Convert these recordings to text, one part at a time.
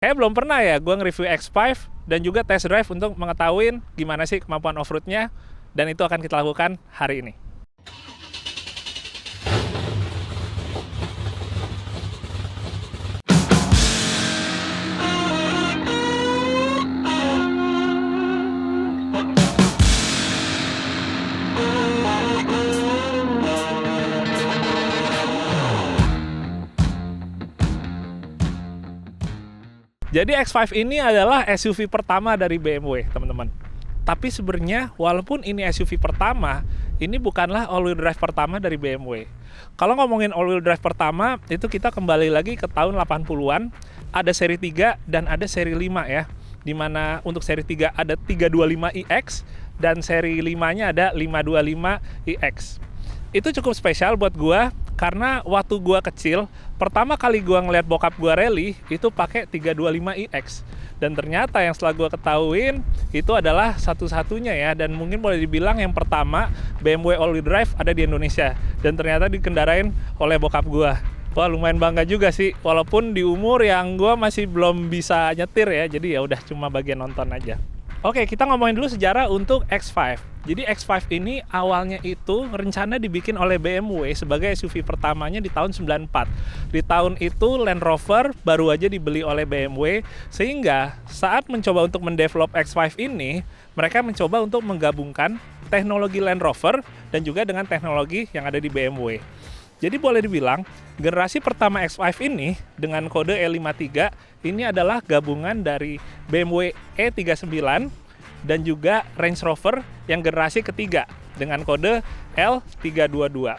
Kayak belum pernah ya gue nge-review X5 dan juga test drive untuk mengetahui gimana sih kemampuan off-roadnya, dan itu akan kita lakukan hari ini. Jadi X5 ini adalah SUV pertama dari BMW, teman-teman. Tapi sebenarnya walaupun ini SUV pertama, ini bukanlah all-wheel drive pertama dari BMW. Kalau ngomongin all-wheel drive pertama, itu kita kembali lagi ke tahun 80-an, ada seri 3 dan ada seri 5 ya. Dimana untuk seri 3 ada 325iX dan seri 5-nya ada 525iX. Itu cukup spesial buat gua karena waktu gua kecil, pertama kali gua ngeliat bokap gua rally itu pakai 325iX, dan ternyata yang setelah gua ketahuin itu adalah satu-satunya ya, dan mungkin boleh dibilang yang pertama BMW all-wheel drive ada di Indonesia, dan ternyata dikendarain oleh bokap gua. Wah, lumayan bangga juga sih, walaupun di umur yang gua masih belum bisa nyetir ya, jadi ya udah cuma bagian nonton aja. Oke, kita ngomongin dulu sejarah untuk X5. Jadi X5 ini awalnya itu rencana dibikin oleh BMW sebagai SUV pertamanya di tahun 94. Di tahun itu Land Rover baru aja dibeli oleh BMW, sehingga saat mencoba untuk mendevelop X5 ini, mereka mencoba untuk menggabungkan teknologi Land Rover dan juga dengan teknologi yang ada di BMW. Jadi boleh dibilang generasi pertama X5 ini dengan kode E53 ini adalah gabungan dari BMW E39 dan juga Range Rover yang generasi ketiga dengan kode L322.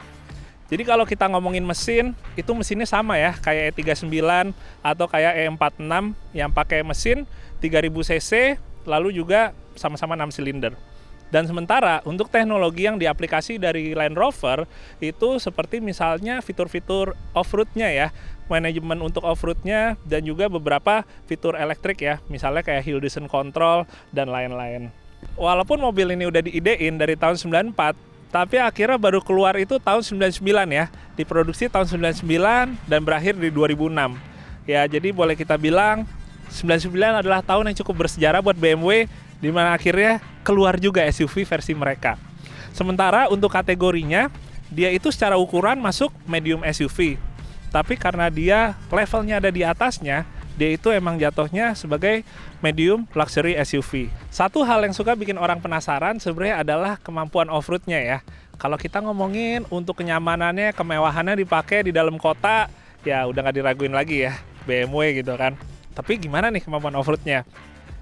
Jadi kalau kita ngomongin mesin, itu mesinnya sama ya, kayak E39 atau kayak E46 yang pakai mesin 3000 cc, lalu juga sama-sama 6 silinder. Dan sementara untuk teknologi yang diaplikasi dari Land Rover itu seperti misalnya fitur-fitur off-roadnya ya, manajemen untuk off-roadnya, dan juga beberapa fitur elektrik ya, misalnya kayak hill descent control dan lain-lain. Walaupun mobil ini udah diidein dari tahun 94, tapi akhirnya baru keluar itu tahun 99 ya, diproduksi tahun 99 dan berakhir di 2006. Ya, jadi boleh kita bilang 99 adalah tahun yang cukup bersejarah buat BMW, di mana akhirnya keluar juga SUV versi mereka. Sementara untuk kategorinya, dia itu secara ukuran masuk medium SUV. Tapi karena dia levelnya ada di atasnya, dia itu emang jatuhnya sebagai medium luxury SUV. Satu hal yang suka bikin orang penasaran sebenarnya adalah kemampuan off-roadnya ya. Kalau kita ngomongin untuk kenyamanannya, kemewahannya dipakai di dalam kota, ya udah nggak diraguin lagi ya, BMW gitu kan. Tapi gimana nih kemampuan off-roadnya?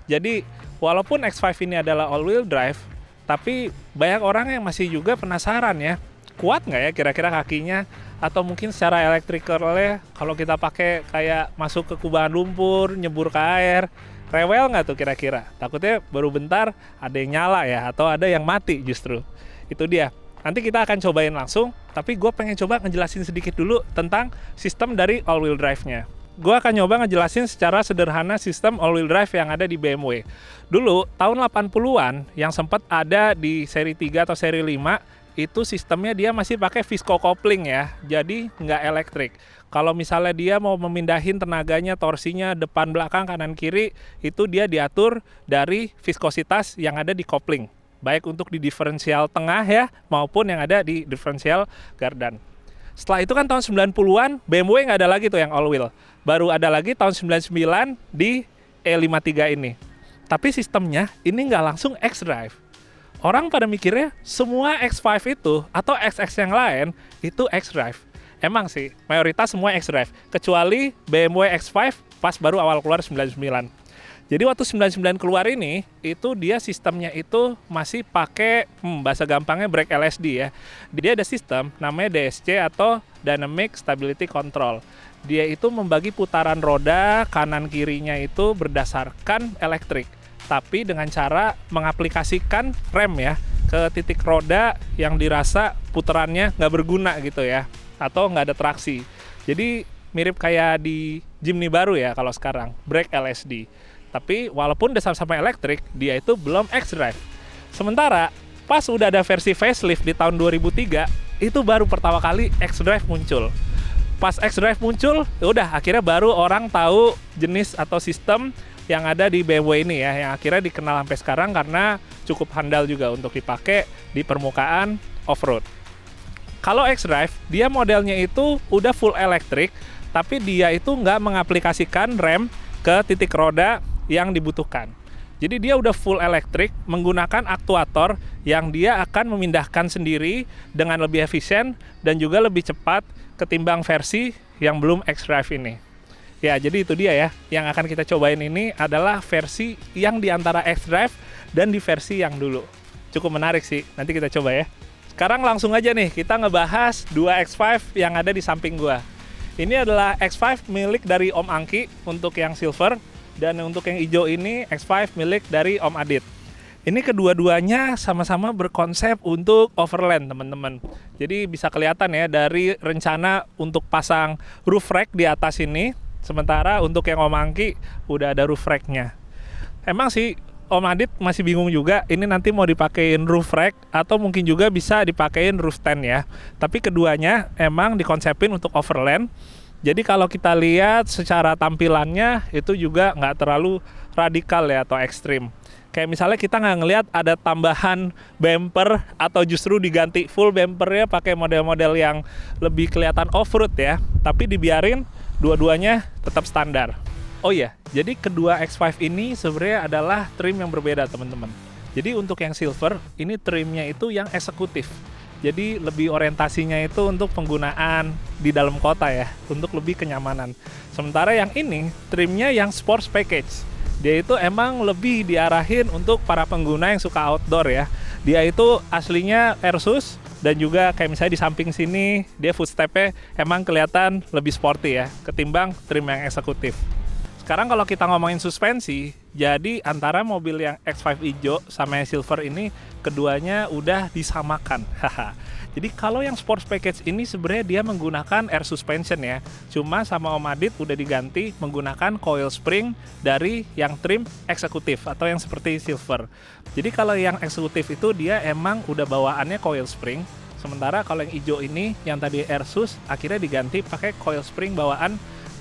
Jadi walaupun X5 ini adalah all-wheel drive, tapi banyak orang yang masih juga penasaran ya, kuat nggak ya kira-kira kakinya? Atau mungkin secara elektrikalnya, kalau kita pakai kayak masuk ke kubangan lumpur, nyebur ke air, rewel nggak tuh kira-kira? Takutnya baru bentar ada yang nyala ya, atau ada yang mati justru. Itu dia. Nanti kita akan cobain langsung, tapi gue pengen coba ngejelasin sedikit dulu tentang sistem dari all-wheel drive-nya. Gue akan nyoba ngejelasin secara sederhana sistem all-wheel drive yang ada di BMW. Dulu, tahun 80-an, yang sempat ada di seri 3 atau seri 5, itu sistemnya dia masih pakai visco coupling ya, jadi nggak elektrik. Kalau misalnya dia mau memindahin tenaganya, torsinya, depan, belakang, kanan, kiri, itu dia diatur dari viskositas yang ada di coupling. Baik untuk di diferensial tengah ya, maupun yang ada di diferensial gardan. Setelah itu kan tahun 90-an, BMW nggak ada lagi tuh yang all-wheel. Baru ada lagi tahun 99 di E53 ini. Tapi sistemnya ini nggak langsung X-Drive. Orang pada mikirnya semua X5 itu atau XX yang lain itu X-Drive. Emang sih, mayoritas semua X-Drive. Kecuali BMW X5 pas baru awal keluar 99. Jadi waktu 99 keluar ini, itu dia sistemnya itu masih pakai, bahasa gampangnya brake LSD ya. Dia ada sistem namanya DSC atau Dynamic Stability Control. Dia itu membagi putaran roda kanan kirinya itu berdasarkan elektrik, tapi dengan cara mengaplikasikan rem ya ke titik roda yang dirasa putarannya nggak berguna gitu ya, atau nggak ada traksi. Jadi mirip kayak di Jimny baru ya kalau sekarang, brake LSD. Tapi walaupun udah sama-sama elektrik, dia itu belum X-Drive. Sementara pas udah ada versi facelift di tahun 2003, itu baru pertama kali X-Drive muncul. Pas xDrive muncul, ya udah akhirnya baru orang tahu jenis atau sistem yang ada di BMW ini ya, yang akhirnya dikenal sampai sekarang karena cukup handal juga untuk dipakai di permukaan off-road. Kalau xDrive, dia modelnya itu udah full elektrik, tapi dia itu nggak mengaplikasikan rem ke titik roda yang dibutuhkan. Jadi dia udah full elektrik menggunakan aktuator yang dia akan memindahkan sendiri dengan lebih efisien dan juga lebih cepat ketimbang versi yang belum xDrive ini. Ya, jadi itu dia ya. Yang akan kita cobain ini adalah versi yang di antara xDrive dan di versi yang dulu. Cukup menarik sih, nanti kita coba ya. Sekarang langsung aja nih, kita ngebahas 2 X5 yang ada di samping gua. Ini adalah X5 milik dari Om Angki untuk yang silver, dan untuk yang hijau ini X5 milik dari Om Adit. Ini kedua-duanya sama-sama berkonsep untuk overland, teman-teman. Jadi bisa kelihatan ya dari rencana untuk pasang roof rack di atas ini. Sementara untuk yang Om Angki udah ada roof rack-nya. Emang sih Om Adit masih bingung juga ini nanti mau dipakein roof rack atau mungkin juga bisa dipakein roof stand ya. Tapi keduanya emang dikonsepin untuk overland. Jadi kalau kita lihat secara tampilannya itu juga nggak terlalu radikal ya atau ekstrim. Kayak misalnya kita nggak ngelihat ada tambahan bumper atau justru diganti full bumpernya pakai model-model yang lebih kelihatan off-road ya. Tapi dibiarin dua-duanya tetap standar. Oh iya, jadi kedua X5 ini sebenarnya adalah trim yang berbeda teman-teman. Jadi untuk yang silver, ini trimnya itu yang eksekutif. Jadi lebih orientasinya itu untuk penggunaan di dalam kota ya, untuk lebih kenyamanan. Sementara yang ini trimnya yang sports package. Dia itu emang lebih diarahin untuk para pengguna yang suka outdoor ya. Dia itu aslinya Airsus dan juga kayak misalnya di samping sini dia footstep-nya emang kelihatan lebih sporty ya, ketimbang trim yang eksekutif. Sekarang kalau kita ngomongin suspensi, jadi antara mobil yang X5 hijau sama yang silver ini keduanya udah disamakan. Jadi kalau yang sports package ini sebenarnya dia menggunakan air suspension ya. Cuma sama Om Adit udah diganti menggunakan coil spring dari yang trim eksekutif atau yang seperti silver. Jadi kalau yang eksekutif itu dia emang udah bawaannya coil spring. Sementara kalau yang hijau ini yang tadi air sus akhirnya diganti pakai coil spring bawaan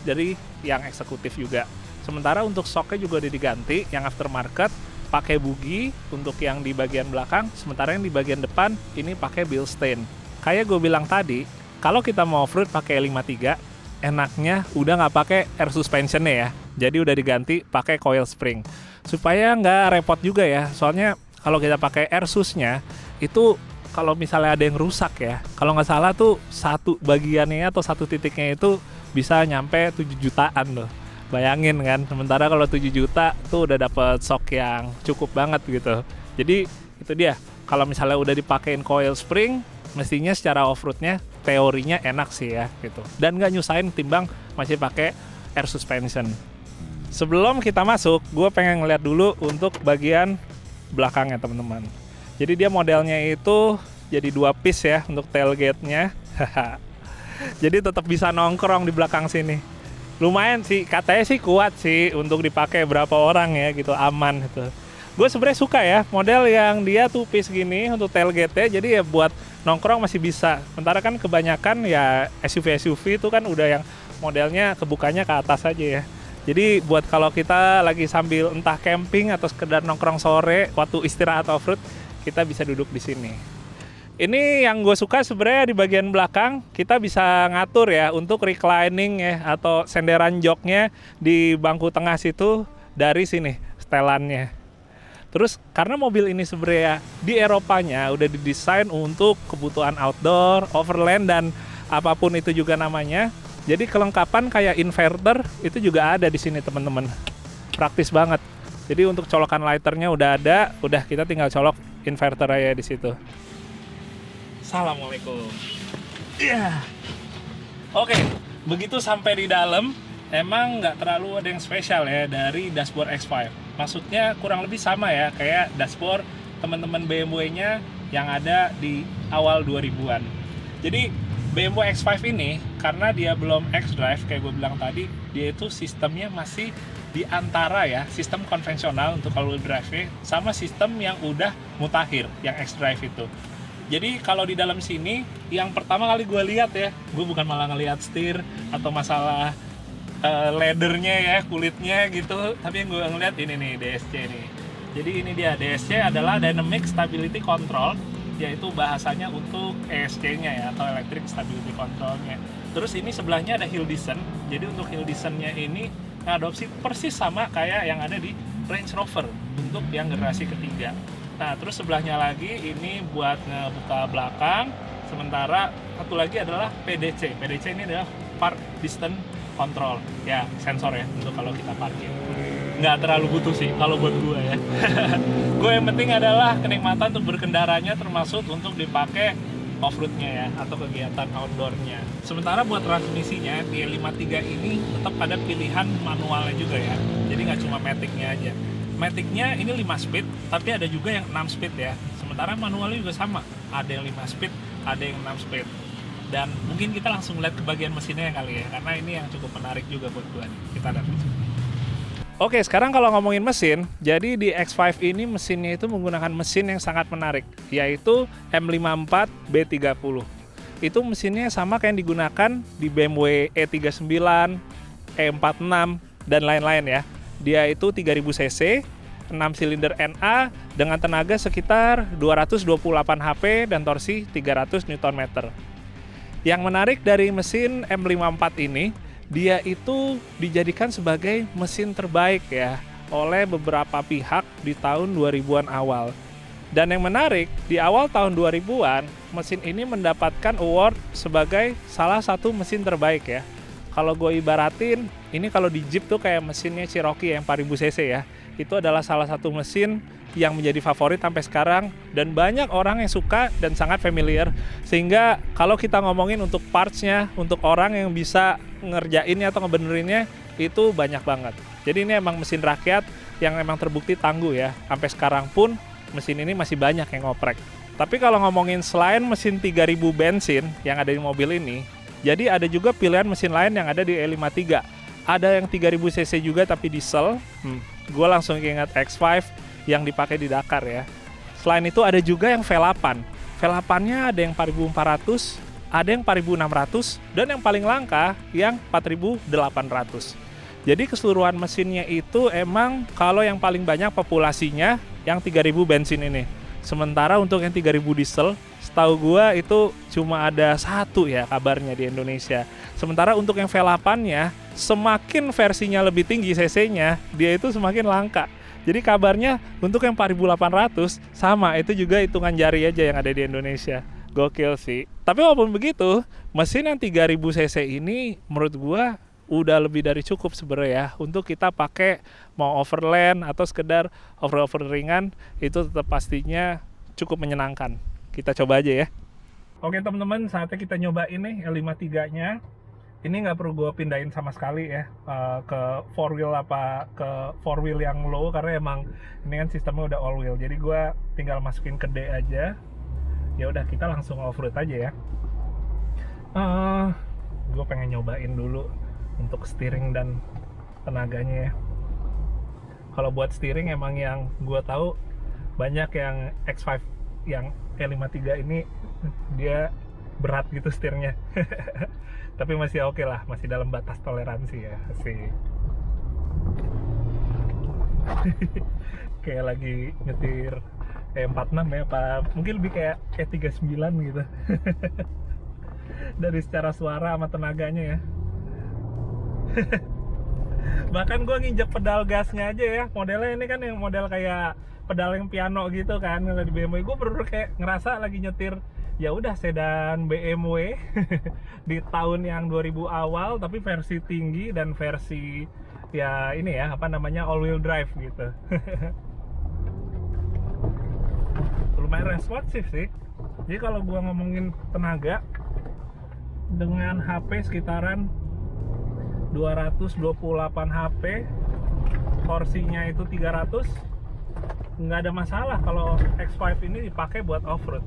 dari yang eksekutif juga. Sementara untuk shocknya juga udah diganti yang aftermarket pakai bugi untuk yang di bagian belakang, sementara yang di bagian depan ini pakai Bilstein. Kayak gue bilang tadi, kalau kita mau off-road pakai 53, enaknya udah nggak pakai air suspensionnya ya. Jadi udah diganti pakai coil spring. Supaya nggak repot juga ya, soalnya kalau kita pakai air susnya itu kalau misalnya ada yang rusak ya, kalau nggak salah tuh satu bagiannya atau satu titiknya itu bisa nyampe 7 jutaan loh. Bayangin kan, sementara kalau 7 juta tuh udah dapet shock yang cukup banget gitu. Jadi itu dia, kalau misalnya udah dipakein coil spring, mestinya secara off-roadnya teorinya enak sih ya gitu. Dan nggak nyusahin timbang masih pakai air suspension. Sebelum kita masuk, gue pengen ngeliat dulu untuk bagian belakangnya teman-teman. Jadi dia modelnya itu jadi 2 piece ya untuk tailgate-nya. Jadi tetap bisa nongkrong di belakang sini. Lumayan sih, katanya sih kuat sih untuk dipakai berapa orang ya gitu, aman gitu. Gue sebenarnya suka ya model yang dia 2 piece gini untuk tailgate-nya, jadi ya buat nongkrong masih bisa. Sementara kan kebanyakan ya SUV itu kan udah yang modelnya kebukanya ke atas aja ya. Jadi buat kalau kita lagi sambil entah camping atau sekedar nongkrong sore waktu istirahat off-road, kita bisa duduk di sini. Ini yang gue suka sebenarnya di bagian belakang kita bisa ngatur ya untuk reclining ya atau senderan joknya di bangku tengah situ dari sini setelannya. Terus karena mobil ini sebenarnya di Eropanya udah didesain untuk kebutuhan outdoor, overland dan apapun itu juga namanya. Jadi kelengkapan kayak inverter itu juga ada di sini teman-teman. Praktis banget. Jadi untuk colokan lighternya udah ada, udah kita tinggal colok inverter aja di situ. Assalamualaikum. Yeah. Oke, begitu sampai di dalam, emang nggak terlalu ada yang spesial ya dari dashboard X5. Maksudnya kurang lebih sama ya, kayak dashboard teman-teman BMW-nya yang ada di awal 2000-an. Jadi BMW X5 ini, karena dia belum xDrive, kayak gue bilang tadi, dia itu sistemnya masih di antara ya, sistem konvensional untuk all-wheel drive sama sistem yang udah mutakhir, yang xDrive itu. Jadi kalau di dalam sini, yang pertama kali gue lihat ya, gue bukan malah ngelihat setir atau masalah leathernya ya, kulitnya gitu, tapi yang gue ngeliat ini nih, DSC nih. Jadi ini dia, DSC adalah Dynamic Stability Control, yaitu bahasanya untuk ESC-nya ya, atau Electric Stability Control-nya. Terus ini sebelahnya ada hill descent. Jadi untuk hill descent-nya ini ngadopsi persis sama kayak yang ada di Range Rover untuk yang generasi ketiga. Nah, terus sebelahnya lagi ini buat ngebuka belakang. Sementara satu lagi adalah PDC. PDC ini adalah Park Distance Control. Ya, sensor ya untuk kalau kita parkir. Nggak terlalu butuh sih kalau buat gue ya. Gue yang penting adalah kenikmatan untuk berkendaranya, termasuk untuk dipakai off-roadnya ya, atau kegiatan outdoornya. Sementara buat transmisinya, di 53 ini tetap ada pilihan manualnya juga ya. Jadi nggak cuma matic-nya aja. Matic-nya ini 5 speed, tapi ada juga yang 6 speed ya. Sementara manualnya juga sama, ada yang 5 speed, ada yang 6 speed. Dan mungkin kita langsung lihat ke bagian mesinnya kali ya, karena ini yang cukup menarik juga buat gue nih. Kita lihat di sini. Oke, sekarang kalau ngomongin mesin, jadi di X5 ini mesinnya itu menggunakan mesin yang sangat menarik, yaitu M54 B30. Itu mesinnya sama kayak yang digunakan di BMW E39, E46, dan lain-lain ya. Dia itu 3000 cc, 6 silinder NA dengan tenaga sekitar 228 HP dan torsi 300 Nm. Yang menarik dari mesin M54 ini, dia itu dijadikan sebagai mesin terbaik ya oleh beberapa pihak di tahun 2000-an awal. Dan yang menarik, di awal tahun 2000-an, mesin ini mendapatkan award sebagai salah satu mesin terbaik ya. Kalau gue ibaratin, ini kalau di Jeep tuh kayak mesinnya Cherokee yang 4000 cc ya. Itu adalah salah satu mesin yang menjadi favorit sampai sekarang, dan banyak orang yang suka dan sangat familiar, sehingga kalau kita ngomongin untuk parts-nya, untuk orang yang bisa ngerjainnya atau ngebenerinnya, itu banyak banget. Jadi ini emang mesin rakyat yang emang terbukti tangguh ya. Sampai sekarang pun mesin ini masih banyak yang ngoprek. Tapi kalau ngomongin selain mesin 3000 bensin yang ada di mobil ini, jadi ada juga pilihan mesin lain yang ada di E53. Ada yang 3000 cc juga tapi diesel. Gue langsung ingat X5 yang dipakai di Dakar ya. Selain itu ada juga yang V8. V8-nya ada yang 4400, ada yang 4600, dan yang paling langka yang 4800. Jadi keseluruhan mesinnya itu emang kalau yang paling banyak populasinya yang 3000 bensin ini. Sementara untuk yang 3000 diesel, setahu gua itu cuma ada satu ya kabarnya di Indonesia. Sementara untuk yang V8-nya, semakin versinya lebih tinggi cc-nya, dia itu semakin langka. Jadi kabarnya untuk yang 4800 sama, itu juga hitungan jari aja yang ada di Indonesia. Gokil sih. Tapi walaupun begitu, mesin yang 3000 cc ini menurut gua udah lebih dari cukup sebenarnya ya untuk kita pakai mau overland atau sekedar off-road ringan, itu tetap pastinya cukup menyenangkan. Kita coba aja ya. Oke teman-teman, saatnya kita nyobain nih L53-nya. Ini nggak perlu gue pindahin sama sekali ya ke 4-wheel apa ke 4-wheel yang low, karena emang ini kan sistemnya udah all-wheel. Jadi gue tinggal masukin ke D aja. Ya udah, kita langsung off-road aja ya. Gue pengen nyobain dulu untuk steering dan tenaganya ya. Kalau buat steering emang yang gue tahu banyak yang X5 yang E53 ini dia berat gitu setirnya. Tapi masih oke lah, masih dalam batas toleransi ya sih. Kayak lagi nyetir E46 ya, mungkin lebih kayak E39 gitu. Dari secara suara sama tenaganya ya. Bahkan gue nginjek pedal gasnya aja ya, modelnya ini kan yang model kayak pedal yang piano gitu kan, kalau di BMW gue bener kayak ngerasa lagi nyetir ya udah sedan BMW di tahun yang 2000 awal, tapi versi tinggi dan versi ya ini ya apa namanya all wheel drive gitu. Lumayan responsif sih. Jadi kalau gua ngomongin tenaga dengan HP sekitaran 228 HP, torsinya itu 300, nggak ada masalah kalau X5 ini dipakai buat off-road.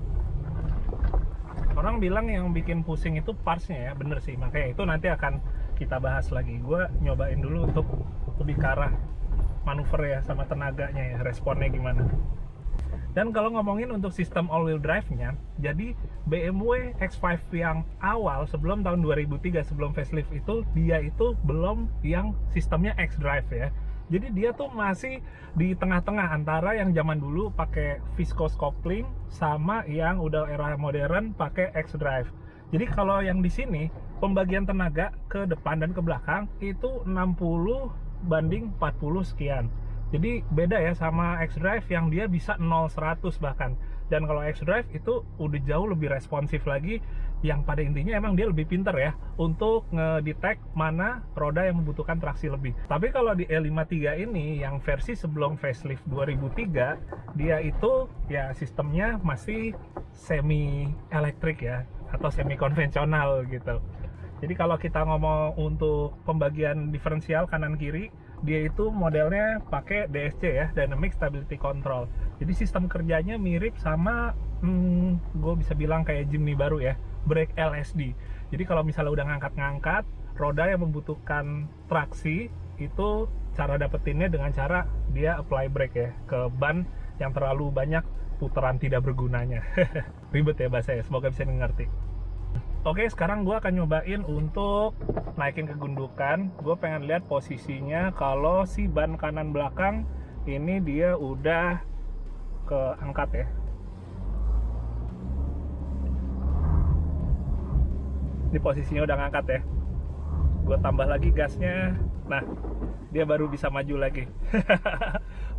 Orang bilang yang bikin pusing itu partsnya ya, bener sih, makanya itu nanti akan kita bahas lagi. Gue nyobain dulu untuk lebih ke arah manuver ya sama tenaganya ya, responnya gimana. Dan kalau ngomongin untuk sistem all-wheel drive-nya, jadi BMW X5 yang awal sebelum tahun 2003, sebelum facelift itu, dia itu belum yang sistemnya X-Drive ya. Jadi dia tuh masih di tengah-tengah antara yang zaman dulu pakai viscose coupling sama yang udah era modern pakai X-Drive. Jadi kalau yang di sini pembagian tenaga ke depan dan ke belakang itu 60 banding 40 sekian. Jadi beda ya sama X-Drive yang dia bisa 0-100 bahkan. Dan kalau X-Drive itu udah jauh lebih responsif lagi, yang pada intinya emang dia lebih pinter ya untuk ngedetect mana roda yang membutuhkan traksi lebih. Tapi kalau di E53 ini yang versi sebelum facelift 2003, dia itu ya sistemnya masih semi elektrik ya, atau semi konvensional gitu. Jadi kalau kita ngomong untuk pembagian diferensial kanan kiri, dia itu modelnya pakai DSC ya, Dynamic Stability Control. Jadi sistem kerjanya mirip sama gue bisa bilang kayak Jimny baru ya, brake LSD. Jadi kalau misalnya udah ngangkat-ngangkat roda yang membutuhkan traksi, itu cara dapetinnya dengan cara dia apply brake ya ke ban yang terlalu banyak putaran tidak bergunanya. Ribet ya bahasanya, semoga bisa mengerti. Oke, sekarang gue akan nyobain untuk naikin kegundukan. Gue pengen lihat posisinya kalau si ban kanan belakang ini dia udah keangkat ya. Ini posisinya udah ngangkat ya. Gue tambah lagi gasnya. Nah, dia baru bisa maju lagi.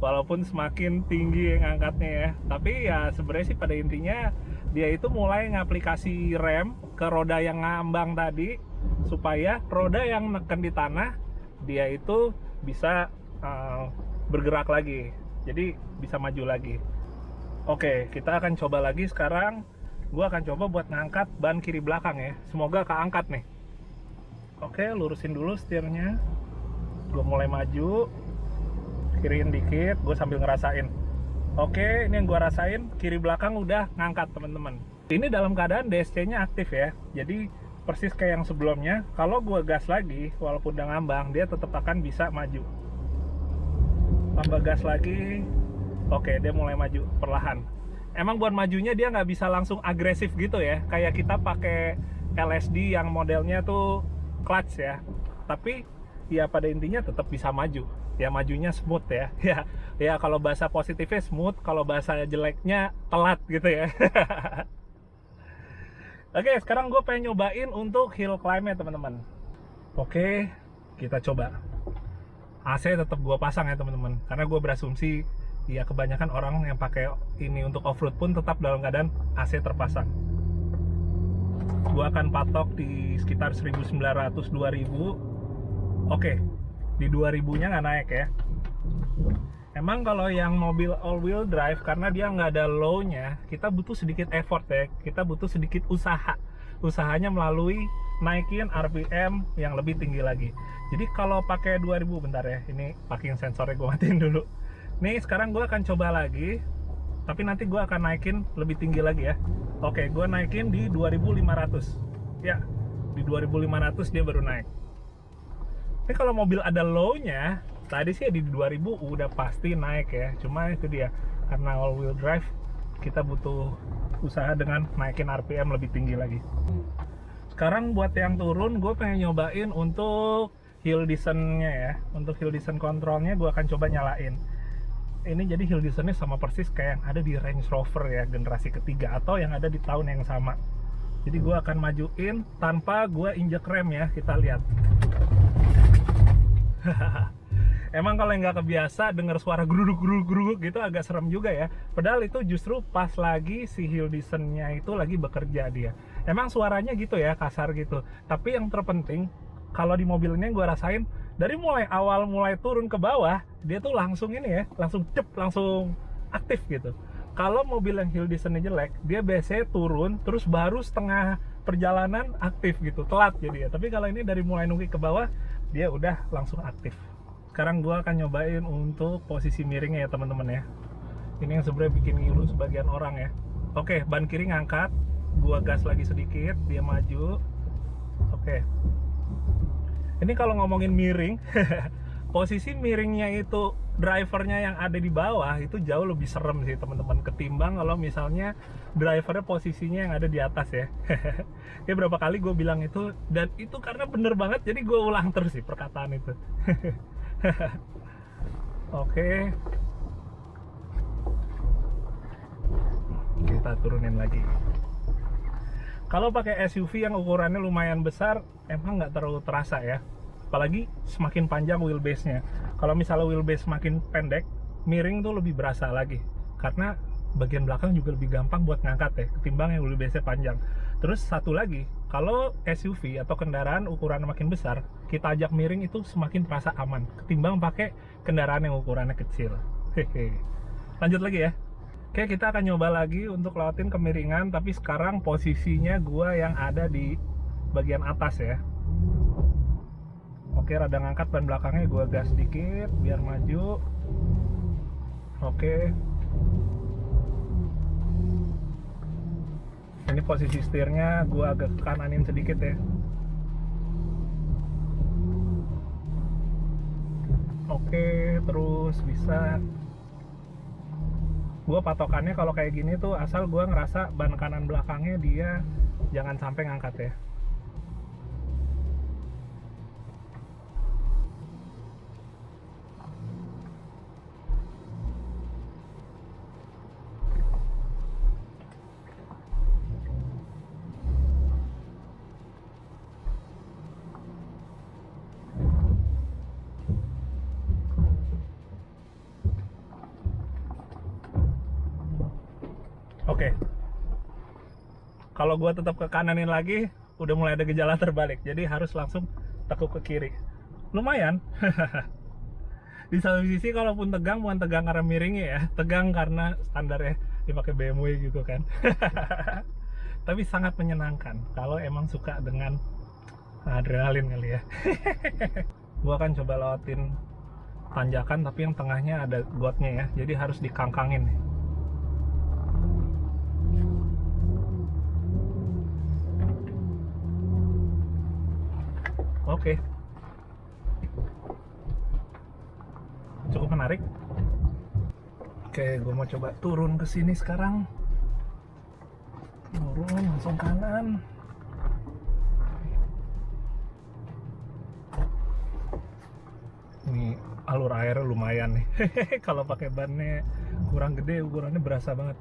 Walaupun semakin tinggi yang angkatnya ya. Tapi ya sebenarnya sih pada intinya dia itu mulai ngaplikasi rem ke roda yang ngambang tadi, supaya roda yang neken di tanah dia itu bisa bergerak lagi, jadi bisa maju lagi. Oke, kita akan coba lagi sekarang. Gue akan coba buat ngangkat ban kiri belakang ya, semoga keangkat nih. Oke, lurusin dulu setirnya. Gue mulai maju, kiriin dikit, gue sambil ngerasain. Oke, ini yang gue rasain, kiri belakang udah ngangkat teman-teman. Ini dalam keadaan DSC-nya aktif ya, jadi persis kayak yang sebelumnya. Kalau gue gas lagi, walaupun udah ngambang, dia tetap akan bisa maju. Tambah gas lagi, oke, dia mulai maju perlahan. Emang buat majunya dia nggak bisa langsung agresif gitu ya, kayak kita pakai LSD yang modelnya tuh clutch ya. Tapi ya pada intinya tetap bisa maju. Ya majunya smooth ya. Ya kalau bahasa positifnya smooth, kalau bahasa jeleknya telat gitu ya. Oke, sekarang gue pengen nyobain untuk hill climb-nya teman-teman. Oke, kita coba. AC tetap gue pasang ya teman-teman, karena gue berasumsi ya kebanyakan orang yang pakai ini untuk off-road pun tetap dalam keadaan AC terpasang. Gue akan patok di sekitar 1900-2000. Oke, di 2000-nya nggak naik ya. Emang kalau yang mobil all-wheel drive, karena dia nggak ada low-nya, kita butuh sedikit effort ya, kita butuh sedikit usaha. Usahanya melalui naikin RPM yang lebih tinggi lagi. Jadi kalau pakai 2000, bentar ya, ini parking sensornya gue matiin dulu. Nih sekarang gue akan coba lagi, tapi nanti gue akan naikin lebih tinggi lagi ya. Oke, gue naikin di 2500. Ya, di 2500 dia baru naik. Ini kalau mobil ada low-nya, tadi sih di 2000 udah pasti naik ya. Cuma itu dia, karena all wheel drive kita butuh usaha dengan naikin RPM lebih tinggi lagi. Sekarang buat yang turun, gue pengen nyobain untuk hill descent-nya ya. Untuk hill descent control-nya gue akan coba nyalain. Ini jadi hill descent-nya sama persis kayak yang ada di Range Rover ya, generasi ketiga, atau yang ada di tahun yang sama. Jadi gue akan majuin tanpa gue injek rem ya, kita lihat. Emang kalau yang nggak kebiasa denger suara geruduk gitu agak serem juga ya. Padahal itu justru pas lagi si hill descent-nya itu lagi bekerja dia. Emang suaranya gitu ya, kasar gitu. Tapi yang terpenting, kalau di mobil ini gue rasain dari mulai awal mulai turun ke bawah, dia tuh langsung ini ya, langsung aktif gitu. Kalau mobil yang hill descent-nya jelek, dia biasanya turun terus baru setengah perjalanan aktif gitu, telat jadi ya. Tapi kalau ini dari mulai nunggu ke bawah, dia udah langsung aktif. Sekarang gue akan nyobain untuk posisi miringnya ya teman-teman ya. Ini yang sebenarnya bikin ngilu sebagian orang ya. Oke, ban kiri ngangkat, gue gas lagi sedikit, dia maju. Oke. Ini kalau ngomongin miring, posisi miringnya itu drivernya yang ada di bawah itu jauh lebih serem sih teman-teman, ketimbang kalau misalnya drivernya posisinya yang ada di atas ya. Ya berapa kali gue bilang itu, dan itu karena bener banget, jadi gue ulang terus sih perkataan itu. Oke, kita turunin lagi. Kalau pakai SUV yang ukurannya lumayan besar, emang nggak terlalu terasa ya. Apalagi semakin panjang wheelbase-nya. Kalau misalnya wheelbase semakin pendek, miring tuh lebih berasa lagi. Karena bagian belakang juga lebih gampang buat ngangkat ya, ketimbang yang wheelbase-nya panjang. Terus satu lagi, kalau SUV atau kendaraan ukuran makin besar, kita ajak miring itu semakin terasa aman, ketimbang pakai kendaraan yang ukurannya kecil. Hehe. Lanjut lagi ya. Oke, kita akan nyoba lagi untuk lewatin kemiringan, tapi sekarang posisinya gua yang ada di bagian atas ya. Oke, rada ngangkat ban belakangnya, gue gas sedikit biar maju. Oke. Ini posisi setirnya gue agak kananin sedikit ya. Oke, terus bisa. Gue patokannya kalau kayak gini tuh asal gue ngerasa ban kanan belakangnya dia jangan sampai ngangkat ya. Oke, kalau gue tetap ke kananin lagi, udah mulai ada gejala terbalik, jadi harus langsung tekuk ke kiri. Lumayan. Di satu sisi kalaupun tegang, bukan tegang karena miringnya ya, tegang karena standarnya dipakai BMW gitu kan. Tapi sangat menyenangkan kalau emang suka dengan adrenalin kali ya. Gue akan coba lewatin tanjakan, tapi yang tengahnya ada gotnya ya, jadi harus dikangkangin. Oke, cukup menarik. Oke, gue mau coba turun ke sini sekarang. Turun langsung kanan. Ini alur airnya lumayan nih. Kalau pakai bannya kurang gede, ukurannya berasa banget.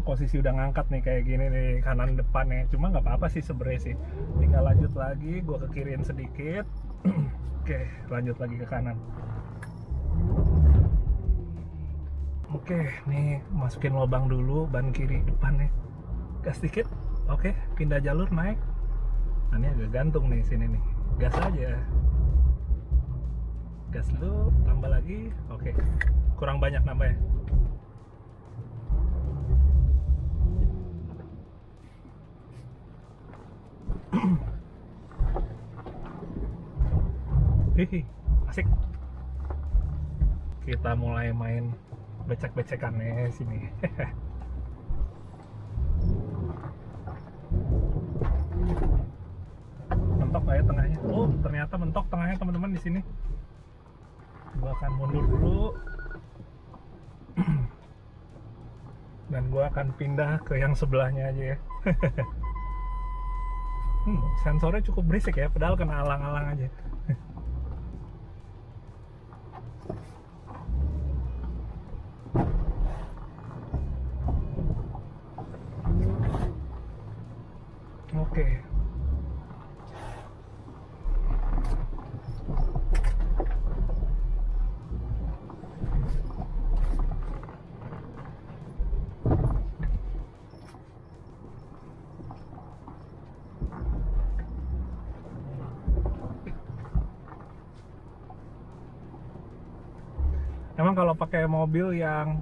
Posisi udah ngangkat nih kayak gini nih kanan depannya, cuma nggak apa-apa sih sebenarnya sih, tinggal lanjut lagi, gue ke kiriin sedikit. Oke, lanjut lagi ke kanan. Oke, nih masukin lubang dulu ban kiri depannya, gas sedikit. Oke, pindah jalur naik. Nah, ini agak gantung nih sini nih, gas aja, gas dulu, tambah lagi. Oke, kurang banyak nambahnya. Hihi, asik. Kita mulai main becek-becekannya sini. Mentok lah ya tengahnya. Oh, ternyata mentok tengahnya teman-teman di sini. Gua akan mundur dulu. Dan gua akan pindah ke yang sebelahnya aja ya. Sensornya cukup berisik ya, padahal kena alang-alang aja. Oke. Emang kalau pakai mobil yang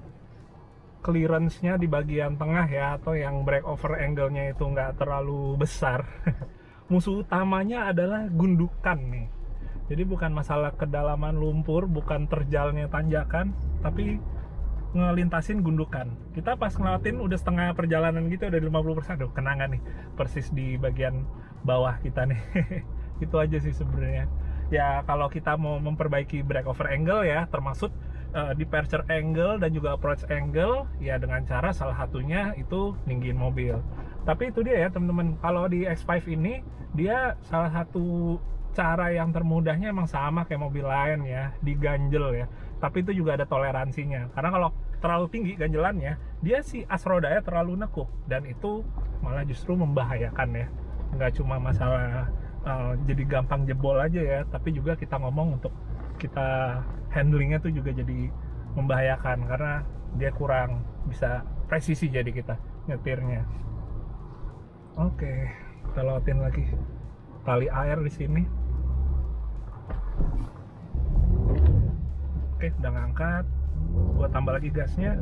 clearance-nya di bagian tengah ya, atau yang brake over angle-nya itu nggak terlalu besar, musuh utamanya adalah gundukan nih. Jadi bukan masalah kedalaman lumpur, bukan terjalnya tanjakan, tapi ngelintasin gundukan. Kita pas ngelewatin udah setengah perjalanan gitu, udah 50%. Aduh, kenangan nih, persis di bagian bawah kita nih. Itu aja sih sebenarnya. Ya kalau kita mau memperbaiki breakover angle ya, termasuk departure angle dan juga approach angle, ya dengan cara salah satunya itu ninggiin mobil. Tapi itu dia ya teman-teman, kalau di X5 ini dia salah satu cara yang termudahnya emang sama kayak mobil lain ya, diganjel ya. Tapi itu juga ada toleransinya, karena kalau terlalu tinggi ganjelannya, dia si as rodanya terlalu nekuk, dan itu malah justru membahayakan ya. Nggak cuma masalah jadi gampang jebol aja ya, tapi juga kita ngomong untuk kita handlingnya tuh juga jadi membahayakan, karena dia kurang bisa presisi jadi kita nyetirnya. Oke, kita lewatin lagi tali air di sini. Oke, udah ngangkat. Gua tambah lagi gasnya.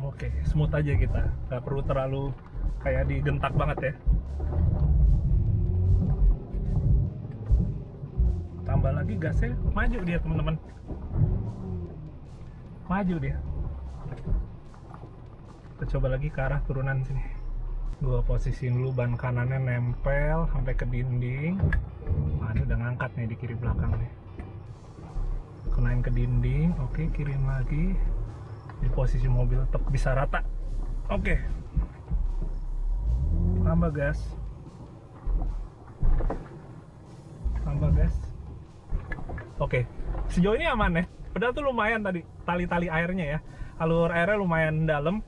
Oke, smooth aja kita, nggak perlu terlalu kayak digentak banget ya. Tambah lagi gasnya, maju dia teman-teman, maju dia. Kita coba lagi ke arah turunan sini. Gua posisiin dulu ban kanannya nempel sampai ke dinding. Nah, ini udah ngangkat nih di kiri belakang nih. Kenain ke dinding, oke, kirim lagi. Di posisi mobil tetap bisa rata. Oke, tambah gas, tambah gas. Oke, sejauh ini aman ya. Padahal tuh lumayan tadi tali-tali airnya ya, alur airnya lumayan dalam.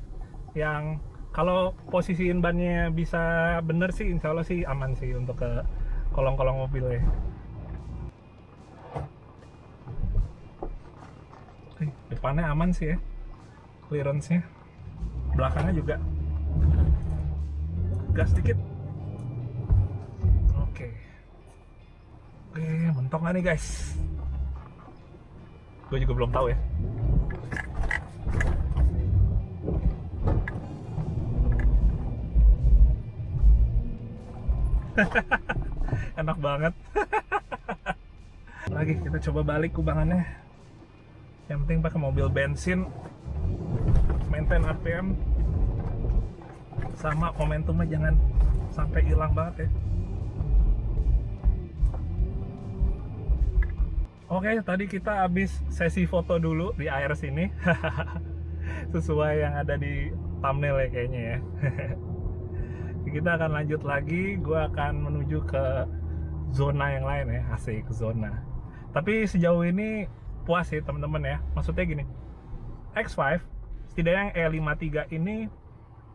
Yang kalau posisiin bannya bisa bener sih, insya Allah sih aman sih untuk ke kolong-kolong mobil ya. Oke, depannya aman sih ya, clearance-nya. Belakangnya juga gas dikit. Oke, mentok nggak nih guys? Gue juga belum tahu ya. Enak banget. Lagi kita coba balik kubangannya. Yang penting pakai mobil bensin, maintain RPM sama momentumnya jangan sampai hilang banget ya. Oke, tadi kita habis sesi foto dulu di air sini. Sesuai yang ada di thumbnail ya kayaknya ya. Kita akan lanjut lagi, gue akan menuju ke zona yang lain ya, asik zona. Tapi sejauh ini puas sih teman-teman ya, maksudnya gini, X5 setidaknya yang E53 ini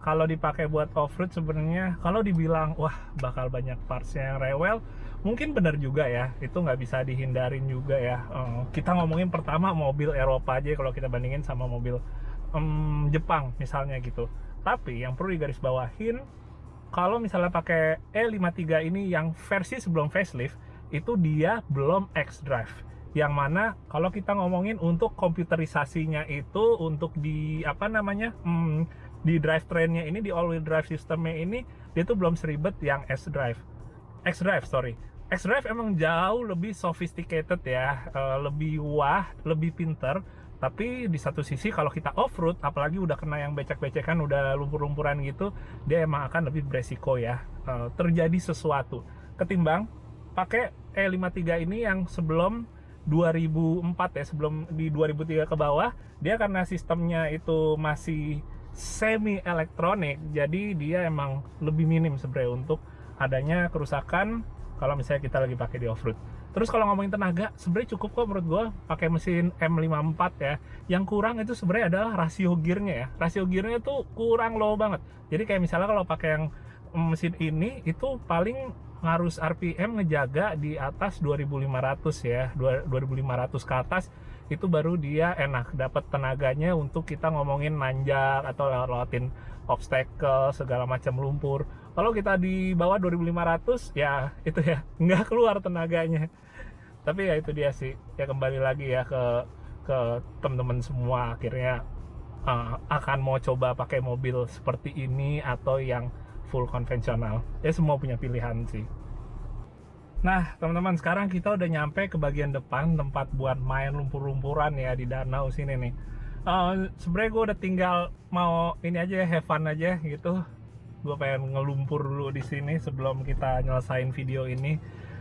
kalau dipakai buat off-road sebenarnya kalau dibilang wah bakal banyak partsnya yang rewel, mungkin benar juga ya, itu nggak bisa dihindarin juga ya. Kita ngomongin pertama mobil Eropa aja kalau kita bandingin sama mobil Jepang misalnya gitu. Tapi yang perlu digarisbawahin, kalau misalnya pakai E53 ini yang versi sebelum facelift, itu dia belum xDrive. Yang mana kalau kita ngomongin untuk komputerisasinya itu, untuk di apa namanya, di drivetrainnya ini, di all-wheel drive sistemnya ini, dia tuh belum seribet yang xDrive. xDrive emang jauh lebih sophisticated ya, lebih wah, lebih pinter. Tapi di satu sisi kalau kita off-road, apalagi udah kena yang becek-becekan, udah lumpur-lumpuran gitu, dia emang akan lebih beresiko ya, terjadi sesuatu. Ketimbang pakai E53 ini yang sebelum 2004 ya, sebelum di 2003 ke bawah, dia karena sistemnya itu masih semi elektronik, jadi dia emang lebih minim sebenarnya untuk adanya kerusakan kalau misalnya kita lagi pakai di off-road. Terus kalau ngomongin tenaga, sebenarnya cukup kok menurut gue pakai mesin M54 ya. Yang kurang itu sebenarnya adalah rasio gearnya ya. Rasio gearnya tuh kurang low banget. Jadi kayak misalnya kalau pakai yang mesin ini, itu paling harus RPM ngejaga di atas 2500 ya, 2500 ke atas itu baru dia enak, dapat tenaganya untuk kita ngomongin nanjak atau lewatin obstacle segala macam lumpur. Kalau kita di bawah 2500 ya itu ya nggak keluar tenaganya. Tapi ya itu dia sih, ya kembali lagi ya ke teman-teman semua akhirnya akan mau coba pakai mobil seperti ini atau yang full konvensional. Ya semua punya pilihan sih. Nah teman-teman, sekarang kita udah nyampe ke bagian depan tempat buat main lumpur-lumpuran ya di danau sini nih. Sebenarnya gue udah tinggal mau ini aja ya, have fun aja gitu. Gue pengen ngelumpur dulu di sini sebelum kita nyelesain video ini.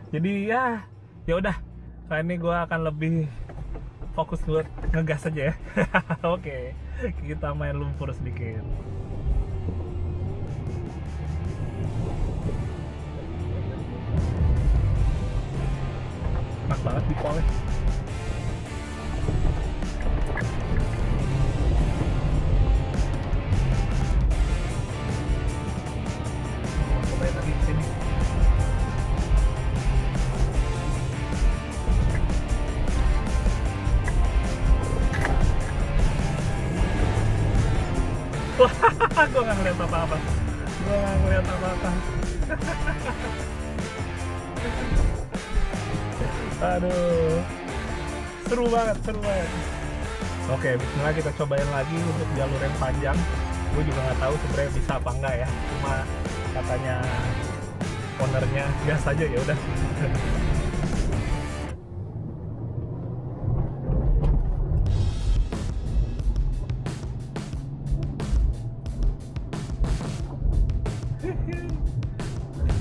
Jadi ya udah, kali ini gue akan lebih fokus buat ngegas aja ya. Oke, kita main lumpur sedikit. Enak banget dipoles. Cobain lagi ke sini. Wah, gue nggak ngeliat apa-apa. Aduh, seru banget. Oke, bismillah, kita cobain lagi untuk jalur yang panjang. Gue juga nggak tahu sebenarnya bisa apa enggak ya. Cuma katanya ownernya gas aja, ya udah.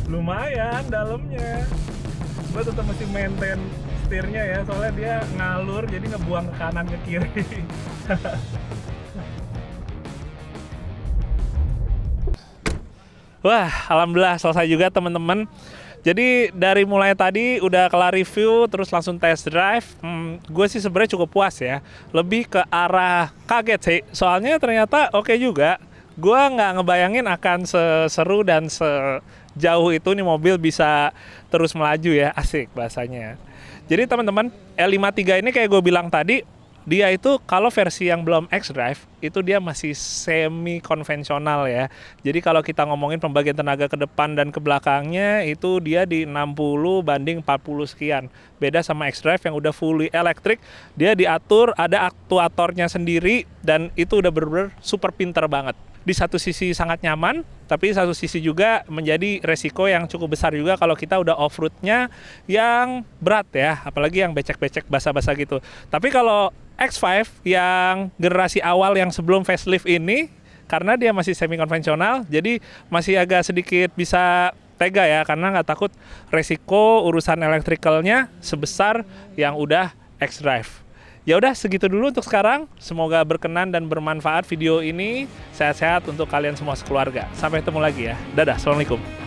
Lumayan dalamnya. Gue tetap mesti maintain setirnya ya, soalnya dia ngalur jadi ngebuang ke kanan ke kiri. Wah, alhamdulillah selesai juga teman-teman. Jadi dari mulai tadi udah kelar review terus langsung test drive. Gue sih sebenarnya cukup puas ya. Lebih ke arah kaget sih. Soalnya ternyata oke juga. Gue nggak ngebayangin akan seseru dan sejauh itu nih mobil bisa terus melaju ya. Asik bahasanya. Jadi teman-teman, L53 ini kayak gue bilang tadi, dia itu kalau versi yang belum xDrive itu dia masih semi konvensional ya. Jadi kalau kita ngomongin pembagian tenaga ke depan dan ke belakangnya itu dia di 60 banding 40 sekian. Beda sama xDrive yang udah fully electric, dia diatur ada aktuatornya sendiri dan itu udah bener-bener super pinter banget. Di satu sisi sangat nyaman, tapi satu sisi juga menjadi resiko yang cukup besar juga kalau kita udah off-roadnya yang berat ya, apalagi yang becek-becek basah-basah gitu. Tapi kalau X5 yang generasi awal yang sebelum facelift ini, karena dia masih semi konvensional, jadi masih agak sedikit bisa tega ya, karena nggak takut resiko urusan elektrikalnya sebesar yang udah xDrive. Ya udah segitu dulu untuk sekarang. Semoga berkenan dan bermanfaat video ini. Sehat-sehat untuk kalian semua sekeluarga. Sampai ketemu lagi ya. Dadah, assalamualaikum.